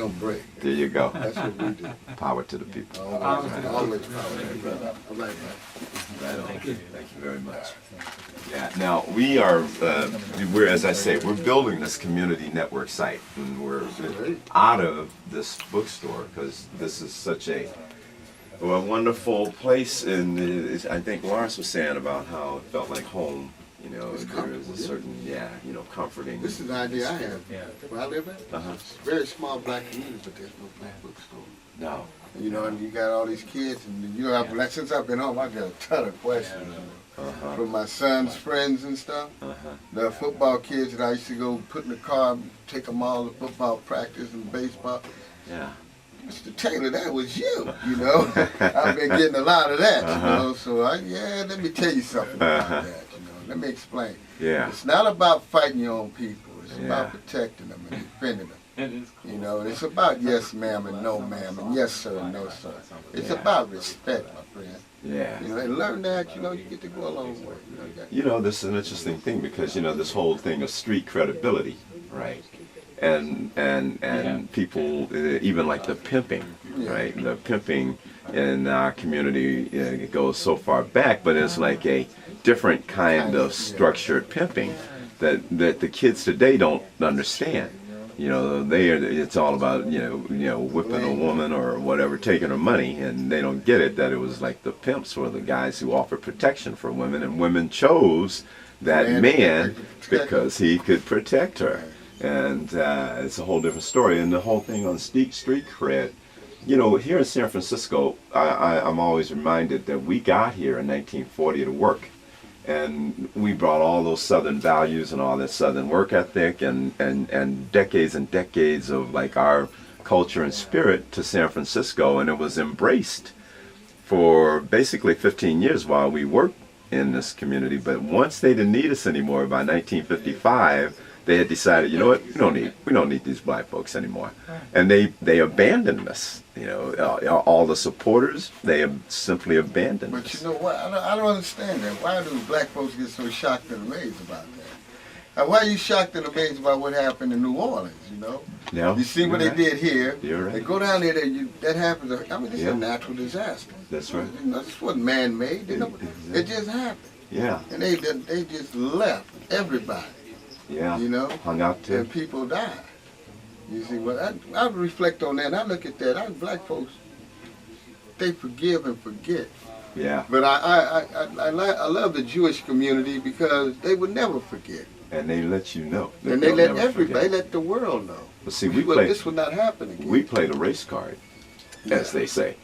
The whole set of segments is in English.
don't break. There you go. That's what we do. Power to the people. Always power to the brother. All right, man. Right on. Thank you very much. Yeah. Now we are, we're, as I say, we're building this community network site, and we're out of this bookstore because this is such a wonderful place. And I think Lawrence was saying about how it felt like home. You know, there is a certain, comforting. This is the idea I have. Where I live at, it's a very small black community, but there's no black bookstore. No. You know, and you got all these kids, and you know, since I've been home, I get a ton of questions from my son's friends and stuff. The football kids that I used to go put in the car, take them all to football practice and baseball. Yeah. Mr. Taylor, that was you, you know. I've been getting a lot of that, you know. So, let me tell you something about that, you know. Let me explain. Yeah. It's not about fighting your own people. It's about protecting them and defending them. It is cool. You know, it's about yes ma'am and no ma'am and yes sir and no sir. It's about respect, my friend. Yeah. You know, and learn that, you know, you get to go a long way. You know, this is an interesting thing because, you know, this whole thing of street credibility, right? And people, even like the pimping, right? The pimping in our community, it goes so far back, but it's like a different kind of structured pimping that the kids today don't understand. You know, it's all about, you know, whipping a woman or whatever, taking her money, and they don't get it that it was like the pimps were the guys who offered protection for women, and women chose that man because he could protect her. And it's a whole different story. And the whole thing on street cred, you know, here in San Francisco, I'm always reminded that we got here in 1940 to work. And we brought all those Southern values and all that Southern work ethic and decades of like our culture and spirit to San Francisco, and it was embraced for basically 15 years while we worked in this community. But once they didn't need us anymore by 1955, they had decided, you know what, we don't need these black folks anymore, and they abandoned us. You know, all the supporters, they have simply abandoned us. But you know what? I don't understand that. Why do black folks get so shocked and amazed about that? Why are you shocked and amazed about what happened in New Orleans? You know, No, you see what they did here. You're right. They go down there. That happens. I mean, it's a natural disaster. That's right. You know, this wasn't man-made. It just happened. Yeah. And they just left everybody. Yeah. You know, hung out too. And people died. You see, well, I reflect on that, and I look at that. Black folks, they forgive and forget. Yeah. But I love the Jewish community because they would never forget. And they let you know. And they let everybody, let the world know. But see, this would not happen again. We played a race card, as they say.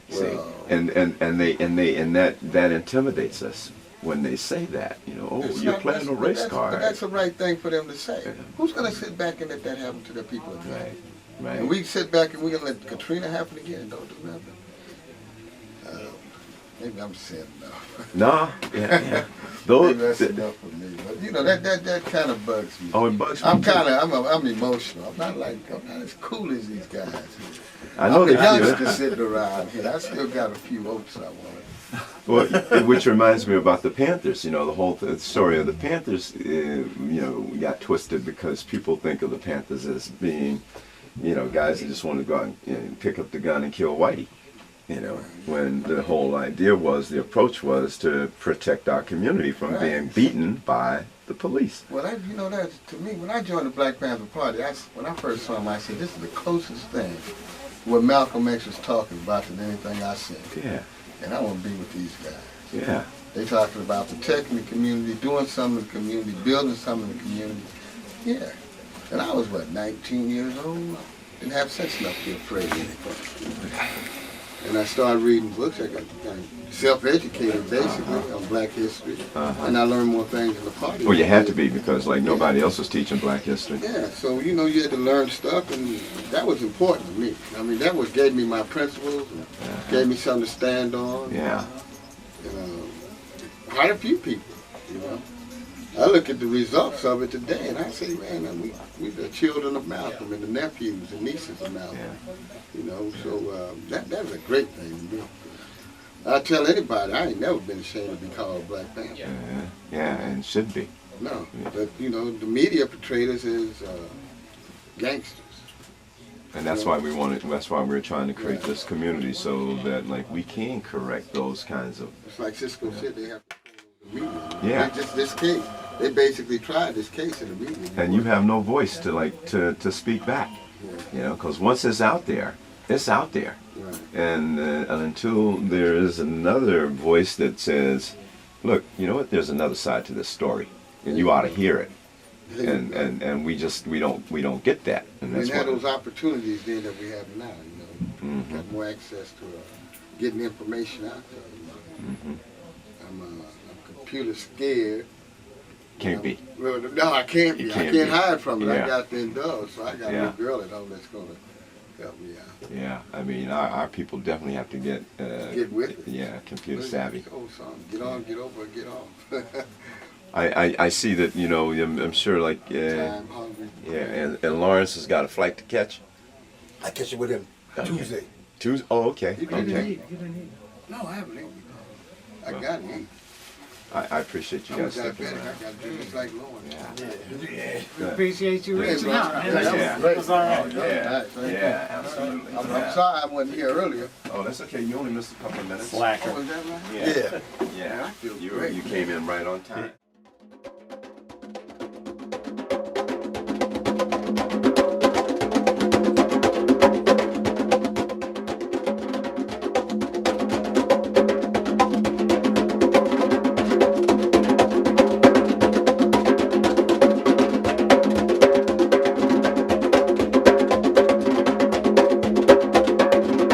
See, Well, and that intimidates us when they say that. You know, oh, you're playing a race card. But that's the right thing for them to say. Who's going to sit back and let that happen to the people again? Right. Right. And we sit back and we're going to let Katrina happen again and don't do nothing. Maybe I'm saying enough. No, yeah. Maybe that's enough for me. But you know, that kind of bugs me. Oh, it bugs me. I'm emotional. I'm not as cool as these guys. I know I'm they a feel youngster it. sitting around here. I still got a few oats I want. Well, which reminds me about the Panthers. You know, the whole story of the Panthers. You know, got twisted because people think of the Panthers as being, you know, guys that just want to go out and pick up the gun and kill Whitey. You know, when the whole idea was, the approach was to protect our community from being beaten by the police. Well, that's to me. When I joined the Black Panther Party, when I first saw him, I said, "This is the closest thing what Malcolm X was talking about than anything I seen." Yeah. And I want to be with these guys. Yeah. They talking about protecting the community, doing something in the community, building something in the community. Yeah. And I was, 19 years old? Didn't have sense enough to be afraid of anything. And I started reading books. I got self-educated, basically, on black history. And I learned more things in the party. Well, you had to be, because like nobody else was teaching black history. Yeah, so you know, you had to learn stuff, and that was important to me. I mean, that gave me my principles, and gave me something to stand on. Yeah. You know, quite a few people, you know. I look at the results of it today, and I say, man, we the children of Malcolm and the nephews and nieces of Malcolm. Yeah. You know, so that's a great thing to me. I tell anybody, I ain't never been ashamed to be called Black Panther. Yeah, and should be. No, but you know, the media portrayed us as gangsters. And that's why we wanted. That's why we're trying to create this community so that like we can correct those kinds of. It's like Cisco said, they have to the meeting. Yeah. Just this case. They basically tried this case in the meeting. And you have no voice to like to speak back. You know, because once it's out there, it's out there. Right. And until there is another voice that says, "Look, you know what? There's another side to this story, and you ought to hear it." And we don't get that. And We that's didn't have what. those opportunities then that we have now. You know, Mhm. got more access to getting information out there. You know. Mhm. I'm computer scared. Can't be. Well, no, I can't be. You I can't can't be. hide from it. Yeah. I got to indulge, so I got a Yeah. little girl at home that's gonna help me out. Yeah, I mean, our people definitely have to get. Get with it. Yeah, computer savvy. Oh, son, get on, get over, get off. I see that, you know, I'm sure like, Time hungry. yeah, and Lawrence has got a flight to catch. I catch it with him Tuesday. Tuesday? Oh, okay, You didn't okay. eat. No, I haven't eaten. I got to eat. I appreciate you I'm a guys stepping diabetic. I around. got to do just like Lauren. Yeah. Appreciate you Hey, reaching bro. out. Yeah, that Yeah. was great. That's all right. Yeah, absolutely. I'm sorry I wasn't here earlier. Oh, that's okay. You only missed a couple of minutes. Oh, is that right? Yeah, Yeah. yeah. I feel You great. you came in right on time.